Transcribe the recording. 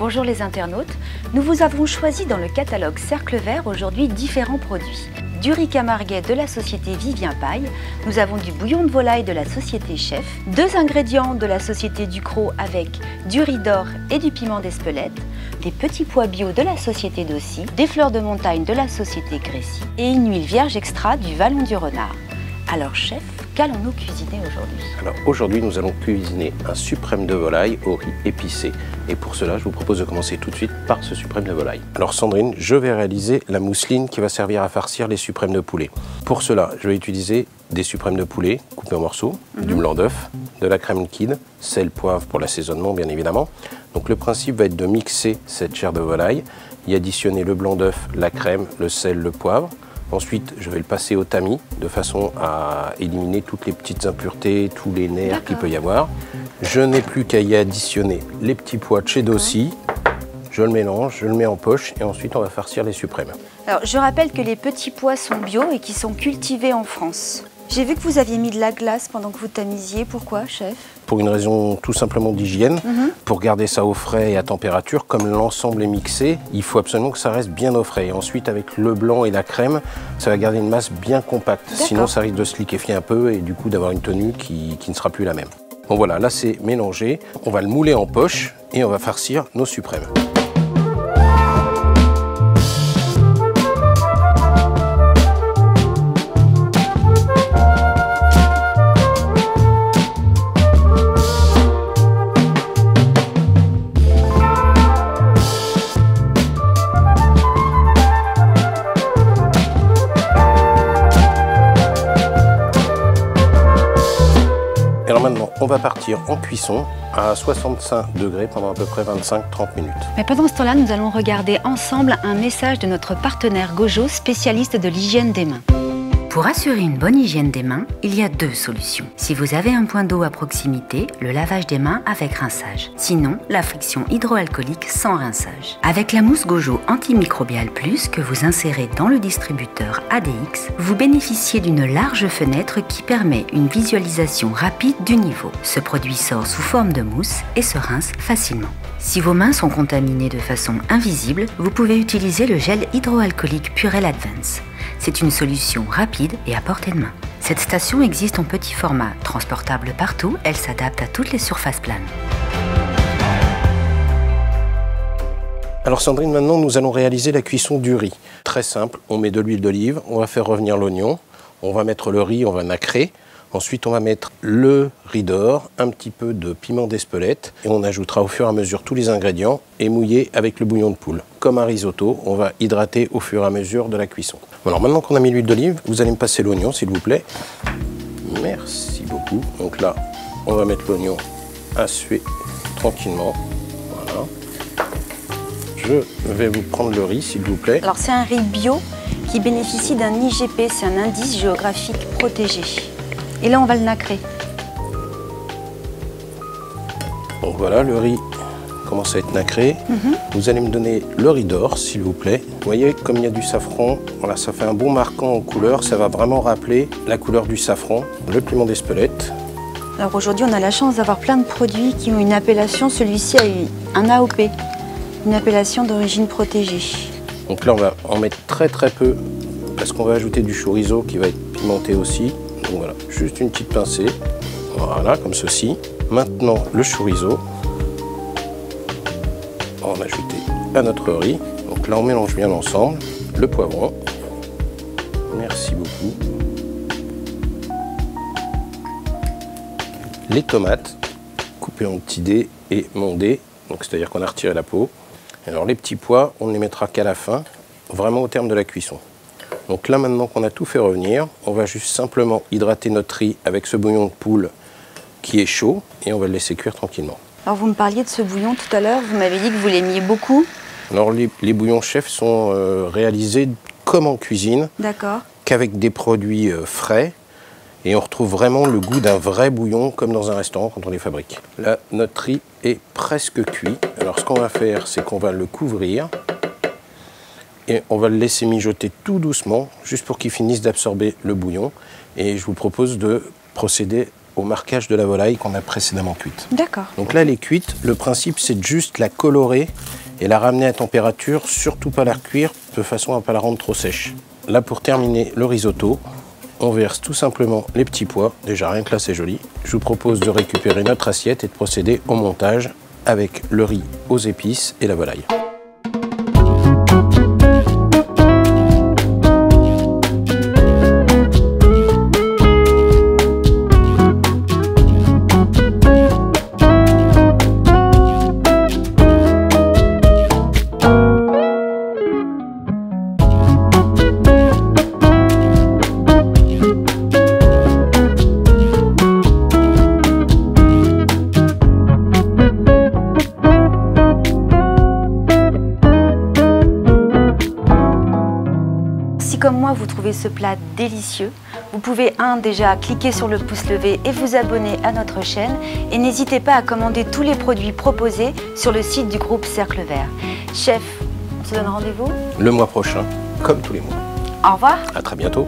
Bonjour les internautes, nous vous avons choisi dans le catalogue Cercle Vert aujourd'hui différents produits. Du riz camarguais de la société Vivien Paille, nous avons du bouillon de volaille de la société Chef, 2 ingrédients de la société Ducrot avec du riz d'or et du piment d'Espelette, des petits pois bio de la société Dossi, des fleurs de montagne de la société Grécy et une huile vierge extra du Vallon du Renard. Alors chef, qu'allons-nous cuisiner aujourd'hui? Alors aujourd'hui nous allons cuisiner un suprême de volaille au riz épicé. Et pour cela je vous propose de commencer tout de suite par ce suprême de volaille. Alors Sandrine, je vais réaliser la mousseline qui va servir à farcir les suprêmes de poulet. Pour cela je vais utiliser des suprêmes de poulet coupés en morceaux, du blanc d'œuf, de la crème liquide, sel, poivre pour l'assaisonnement bien évidemment. Donc le principe va être de mixer cette chair de volaille, y additionner le blanc d'œuf, la crème, le sel, le poivre. Ensuite, je vais le passer au tamis de façon à éliminer toutes les petites impuretés, tous les nerfs qu'il peut y avoir. Je n'ai plus qu'à y additionner les petits pois de chez Dossi. Je le mélange, je le mets en poche et ensuite on va farcir les suprêmes. Alors, je rappelle que les petits pois sont bio et qui sont cultivés en France. J'ai vu que vous aviez mis de la glace pendant que vous tamisiez. Pourquoi, chef? Pour une raison tout simplement d'hygiène, pour garder ça au frais et à température, comme l'ensemble est mixé, il faut absolument que ça reste bien au frais. Et ensuite, avec le blanc et la crème, ça va garder une masse bien compacte. Sinon, ça risque de se liquéfier un peu et du coup d'avoir une tenue qui ne sera plus la même. Bon voilà, là c'est mélangé. On va le mouler en poche et on va farcir nos suprêmes. Alors maintenant, on va partir en cuisson à 65 degrés pendant à peu près 25-30 minutes. Mais pendant ce temps-là, nous allons regarder ensemble un message de notre partenaire Gojo, spécialiste de l'hygiène des mains. Pour assurer une bonne hygiène des mains, il y a 2 solutions. Si vous avez un point d'eau à proximité, le lavage des mains avec rinçage. Sinon, la friction hydroalcoolique sans rinçage. Avec la mousse Gojo Antimicrobial Plus que vous insérez dans le distributeur ADX, vous bénéficiez d'une large fenêtre qui permet une visualisation rapide du niveau. Ce produit sort sous forme de mousse et se rince facilement. Si vos mains sont contaminées de façon invisible, vous pouvez utiliser le gel hydroalcoolique Purell Advance. C'est une solution rapide et à portée de main. Cette station existe en petit format, transportable partout, elle s'adapte à toutes les surfaces planes. Alors Sandrine, maintenant nous allons réaliser la cuisson du riz. Très simple, on met de l'huile d'olive, on va faire revenir l'oignon, on va mettre le riz, on va nacrer. Ensuite, on va mettre le riz d'or, un petit peu de piment d'Espelette et on ajoutera au fur et à mesure tous les ingrédients et mouiller avec le bouillon de poule. Comme un risotto, on va hydrater au fur et à mesure de la cuisson. Alors maintenant qu'on a mis l'huile d'olive, vous allez me passer l'oignon s'il vous plaît. Merci beaucoup. Donc là, on va mettre l'oignon à suer tranquillement. Voilà. Je vais vous prendre le riz s'il vous plaît. Alors c'est un riz bio qui bénéficie d'un IGP, c'est un indice géographique protégé. Et là, on va le nacrer. Donc voilà, le riz commence à être nacré. Vous allez me donner le riz d'or, s'il vous plaît. Vous voyez, comme il y a du safran, voilà, ça fait un bon marquant en couleur. Ça va vraiment rappeler la couleur du safran. Le piment d'Espelette. Alors aujourd'hui, on a la chance d'avoir plein de produits qui ont une appellation. Celui-ci a un AOP, une appellation d'origine protégée. Donc là, on va en mettre très peu parce qu'on va ajouter du chorizo qui va être pimenté aussi. Donc voilà, juste une petite pincée, voilà, comme ceci. Maintenant, le chorizo, on va ajouter à notre riz. Donc là, on mélange bien l'ensemble. Le poivron, merci beaucoup. Les tomates, coupées en petits dés et mondées, donc c'est-à-dire qu'on a retiré la peau. Alors les petits pois, on ne les mettra qu'à la fin, vraiment au terme de la cuisson. Donc là, maintenant qu'on a tout fait revenir, on va juste simplement hydrater notre riz avec ce bouillon de poule qui est chaud et on va le laisser cuire tranquillement. Alors vous me parliez de ce bouillon tout à l'heure, vous m'avez dit que vous l'aimiez beaucoup. Alors les bouillons chefs sont réalisés comme en cuisine, qu'avec des produits frais et on retrouve vraiment le goût d'un vrai bouillon comme dans un restaurant quand on les fabrique. Là, notre riz est presque cuit. Alors ce qu'on va faire, c'est qu'on va le couvrir. Et on va le laisser mijoter tout doucement, juste pour qu'il finisse d'absorber le bouillon. Et je vous propose de procéder au marquage de la volaille qu'on a précédemment cuite. D'accord. Donc là, elle est cuite. Le principe, c'est de juste la colorer et la ramener à température, surtout pas la recuire, de façon à ne pas la rendre trop sèche. Là, pour terminer le risotto, on verse tout simplement les petits pois. Déjà, rien que là, c'est joli. Je vous propose de récupérer notre assiette et de procéder au montage avec le riz aux épices et la volaille. Si comme moi vous trouvez ce plat délicieux, vous pouvez déjà cliquer sur le pouce levé et vous abonner à notre chaîne, et n'hésitez pas à commander tous les produits proposés sur le site du groupe Cercle Vert. Chef, on se donne rendez-vous Le mois prochain, comme tous les mois. Au revoir. À très bientôt.